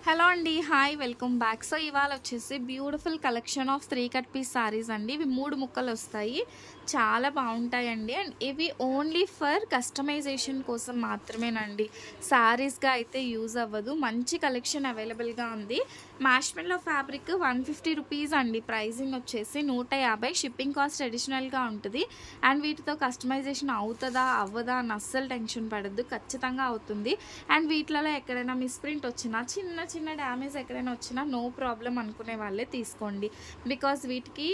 Hello అండి, hi, welcome back. So ఇవాళ వచ్చేసి beautiful collection of 3 cut piece sarees అండి. ఇవి 3 ముక్కలు వస్తాయి, చాలా బాగుంటాయండి. అండ్ ఇవి ఓన్లీ ఫర్ కస్టమైజేషన్ కోసం మాత్రమేనండి, సారీస్గా అయితే యూజ్ అవ్వదు. మంచి కలెక్షన్ అవైలబుల్గా ఉంది. మ్యాష్మెల్లో ఫ్యాబ్రిక్ 150 రూపీస్ అండి, ప్రైజింగ్ వచ్చేసి 150. షిప్పింగ్ కాస్ట్ అడిషనల్గా ఉంటుంది. అండ్ వీటితో కస్టమైజేషన్ అవుతుందా అవ్వదా అని అస్సలు టెన్షన్ పడద్దు, ఖచ్చితంగా అవుతుంది. అండ్ వీటిలలో ఎక్కడైనా మిస్ప్రింట్ వచ్చినా, చిన్న డ్యామేజ్ ఎక్కడైనా వచ్చినా నో ప్రాబ్లం అనుకునే వాళ్ళే తీసుకోండి. బికాజ్ వీటికి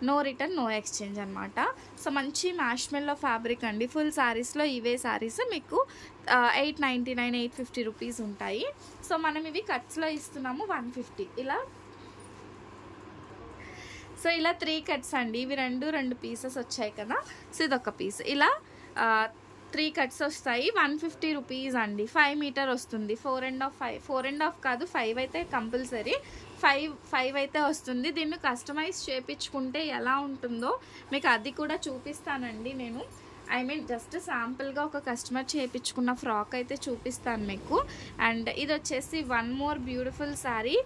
నో రిటర్న్ నో ఎక్స్చేంజ్ అనమాట. సో మంచి మ్యాష్మెల్లో ఫ్యాబ్రిక్ అండి. ఫుల్ శారీస్లో ఇవే శారీస్ మీకు 899 850 రూపీస్ ఉంటాయి. సో మనం ఇవి కట్స్లో ఇస్తున్నాము 150 ఇలా. సో ఇలా 3 కట్స్ అండి. ఇవి రెండు పీసెస్ వచ్చాయి కదా. సో ఇదొక పీస్, ఇలా 3 కట్స్ వస్తాయి, 150 రూపీస్ అండి. 5 మీటర్ వస్తుంది. 4.5 కాదు, 5 అయితే కంపల్సరీ. 5 అయితే వస్తుంది. దీన్ని కస్టమైజ్ చేయించుకుంటే ఎలా ఉంటుందో మీకు అది కూడా చూపిస్తానండి నేను. జస్ట్ శాంపుల్గా ఒక కస్టమర్ చేయించుకున్న ఫ్రాక్ అయితే చూపిస్తాను మీకు. అండ్ ఇది వచ్చేసి వన్ మోర్ బ్యూటిఫుల్ శారీ.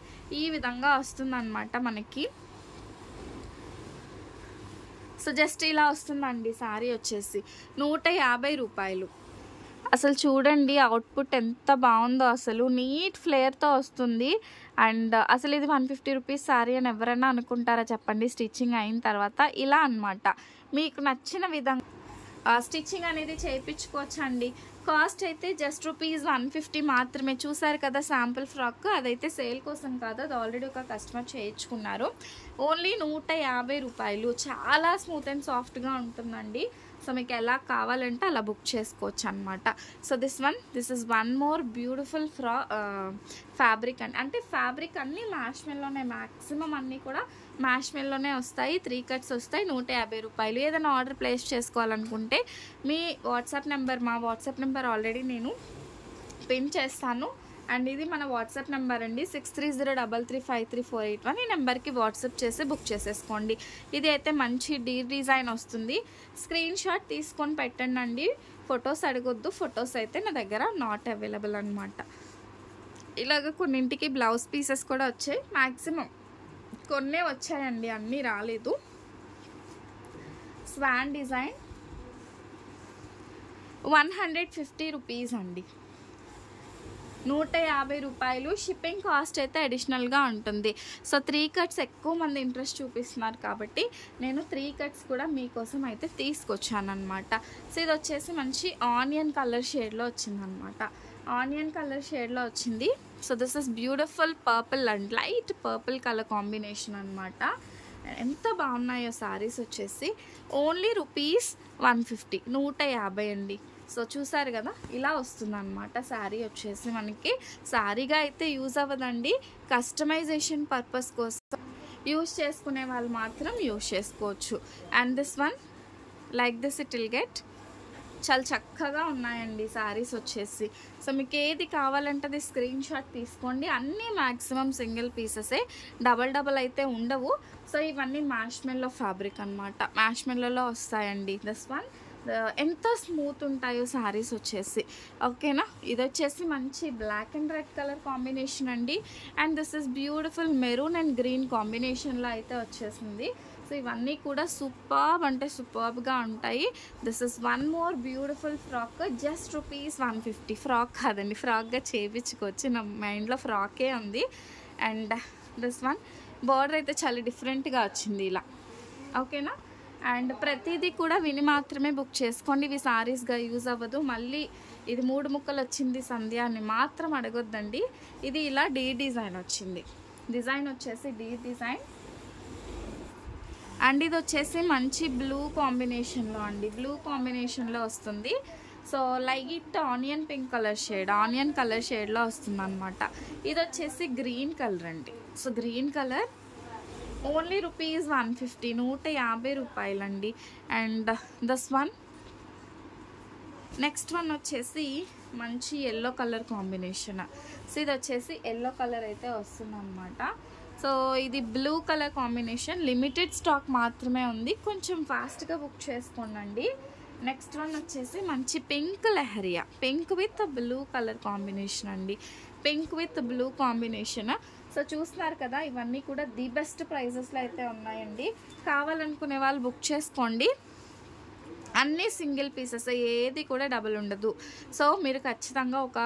ఈ విధంగా వస్తుందన్నమాట మనకి. సో జస్ట్ ఇలా వస్తుందండి శారీ వచ్చేసి 150 రూపాయలు. అసలు చూడండి అవుట్పుట్ ఎంత బాగుందో, అసలు నీట్ ఫ్లేర్తో వస్తుంది. అండ్ అసలు ఇది 150 రూపీస్ శారీ అని ఎవరైనా అనుకుంటారా చెప్పండి, స్టిచ్చింగ్ అయిన తర్వాత. ఇలా అన్నమాట, మీకు నచ్చిన విధంగా స్టిచ్చింగ్ అనేది చేయించుకోవచ్చండి. కాస్ట్ అయితే జస్ట్ రూపీస్ 150 మాత్రమే. చూసారు కదా శాంపుల్ ఫ్రాక్, అదైతే సేల్ కోసం కాదు, అది ఆల్రెడీ ఒక కస్టమర్ చేయించుకున్నారు. ఓన్లీ 150 రూపాయలు. చాలా స్మూత్ అండ్ సాఫ్ట్గా ఉంటుందండి. సో మీకు ఎలా కావాలంటే అలా బుక్ చేసుకోవచ్చు అనమాట. So this is one more beautiful fabric అండి. అంటే ఫ్యాబ్రిక్ అన్నీ మ్యాష్మెల్లోనే, మ్యాక్సిమం అన్నీ కూడా మ్యాష్మెల్లోనే వస్తాయి. 3 కట్స్ వస్తాయి, 150 రూపాయలు. ఏదైనా ఆర్డర్ ప్లేస్ చేసుకోవాలనుకుంటే మీ వాట్సాప్ నెంబర్, మా వాట్సాప్ నెంబర్ ఆల్రెడీ నేను పిన్ చేస్తాను. అండ్ ఇది మన వాట్సాప్ నెంబర్ అండి, 6303353481. ఈ నెంబర్కి వాట్సాప్ చేసి బుక్ చేసేసుకోండి. ఇది అయితే మంచి డిజైన్ వస్తుంది. స్క్రీన్ షాట్ తీసుకొని పెట్టండి అండి, ఫొటోస్ అడగొద్దు. ఫొటోస్ అయితే నా దగ్గర నాట్ అవైలబుల్ అనమాట. ఇలాగ కొన్నింటికి బ్లౌజ్ పీసెస్ కూడా వచ్చాయి, మ్యాక్సిమం కొన్నే వచ్చాయండి, అన్నీ రాలేదు. స్వాన్ డిజైన్ 150 రూపీస్ అండి, 150 రూపాయలు. షిప్పింగ్ కాస్ట్ అయితే అడిషనల్గా ఉంటుంది. సో 3 కట్స్ ఎక్కువ మంది ఇంట్రెస్ట్ చూపిస్తున్నారు కాబట్టి నేను 3 కట్స్ కూడా మీకోసం అయితే తీసుకొచ్చాను అనమాట. సో ఇది వచ్చేసి మంచి ఆనియన్ కలర్ షేడ్లో వచ్చిందనమాట. ఆనియన్ కలర్ షేడ్లో వచ్చింది. So this is beautiful purple and light purple colour combination అనమాట. ఎంత బాగున్నాయో శారీస్ వచ్చేసి. ఓన్లీ రూపీస్ 150, 150 అండి. సో చూసారు కదా, ఇలా వస్తుందన్నమాట శారీ వచ్చేసి. మనకి శారీగా అయితే యూజ్ అవ్వదండి, కస్టమైజేషన్ పర్పస్ కోసం యూజ్ చేసుకునే వాళ్ళు మాత్రం యూజ్ చేసుకోవచ్చు. And this one like this it will get. చాలా చక్కగా ఉన్నాయండి శారీస్ వచ్చేసి. సో మీకు ఏది కావాలంటే అది స్క్రీన్ షాట్ తీసుకోండి. అన్నీ మ్యాక్సిమం సింగిల్ పీసెసే, డబల్ అయితే ఉండవు. సో ఇవన్నీ మ్యాష్మెల్లో ఫ్యాబ్రిక్ అనమాట, మ్యాష్మెల్లలో వస్తాయండి. దిస్ వన్ ఎంత స్మూత్ ఉంటాయో శారీస్ వచ్చేసి. ఓకేనా, ఇది వచ్చేసి మంచి black and red colour combination అండి. And this is beautiful maroon and green కాంబినేషన్లో అయితే వచ్చేసింది. సో ఇవన్నీ కూడా సూపర్బ్ అంటే సూపర్బ్గా ఉంటాయి. This is one more beautiful frock, just rupees 150. Frock కాదండి, ఫ్రాక్గా చేయించుకోవచ్చు, నా మైండ్లో ఫ్రాకే ఉంది. అండ్ దిస్ వన్ బార్డర్ అయితే చాలా డిఫరెంట్గా వచ్చింది ఇలా. ఓకేనా, అండ్ ప్రతిదీ కూడా విని మాత్రమే బుక్ చేసుకోండి. ఇవి సారీస్గా యూజ్ అవ్వదు. మళ్ళీ ఇది 3 ముక్కలు వచ్చింది సంధ్య అని మాత్రం అడగొద్దండి. ఇది ఇలా డిజైన్ వచ్చింది. డిజైన్ వచ్చేసి డిజైన్. అండ్ ఇది వచ్చేసి మంచి బ్లూ కాంబినేషన్లో అండి, బ్లూ కాంబినేషన్లో వస్తుంది. So light onion pink colour shade, onion colour షేడ్లో వస్తుంది అనమాట. ఇది వచ్చేసి గ్రీన్ కలర్ అండి. So green colour only rupees 150, 150 రూపాయలండి. And this one, next one వచ్చేసి మంచి ఎల్లో కలర్ కాంబినేషన్. సో ఇది వచ్చేసి ఎల్లో కలర్ అయితే వస్తుంది అనమాట. సో ఇది blue colour combination, limited stock మాత్రమే ఉంది, కొంచెం ఫాస్ట్గా బుక్ చేసుకోండి. నెక్స్ట్ వన్ వచ్చేసి మంచి pink lehariya, pink with blue colour combination అండి. Pink with blue combination. So చూస్తున్నారు కదా, ఇవన్నీ కూడా ది బెస్ట్ ప్రైజెస్లో అయితే ఉన్నాయండి. కావాలనుకునే వాళ్ళు బుక్ చేసుకోండి. అన్నీ సింగిల్ పీసెస్, ఏది కూడా డబుల్ ఉండదు. సో మీరు ఖచ్చితంగా ఒక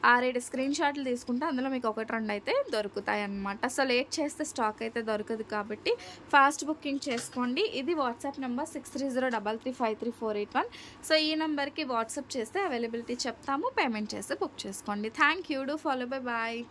6-7 స్క్రీన్ షాట్లు తీసుకుంటే అందులో మీకు 1-2 అయితే దొరుకుతాయి అన్నమాట. సో లేట్ చేస్తే స్టాక్ అయితే దొరకదు కాబట్టి ఫాస్ట్ బుకింగ్ చేసుకోండి. ఇది వాట్సాప్ నెంబర్ 6303353481. సో ఈ నెంబర్కి వాట్సాప్ చేస్తే అవైలబిలిటీ చెప్తాము, పేమెంట్ చేసి బుక్ చేసుకోండి. Thank you. Do follow. Bye bye.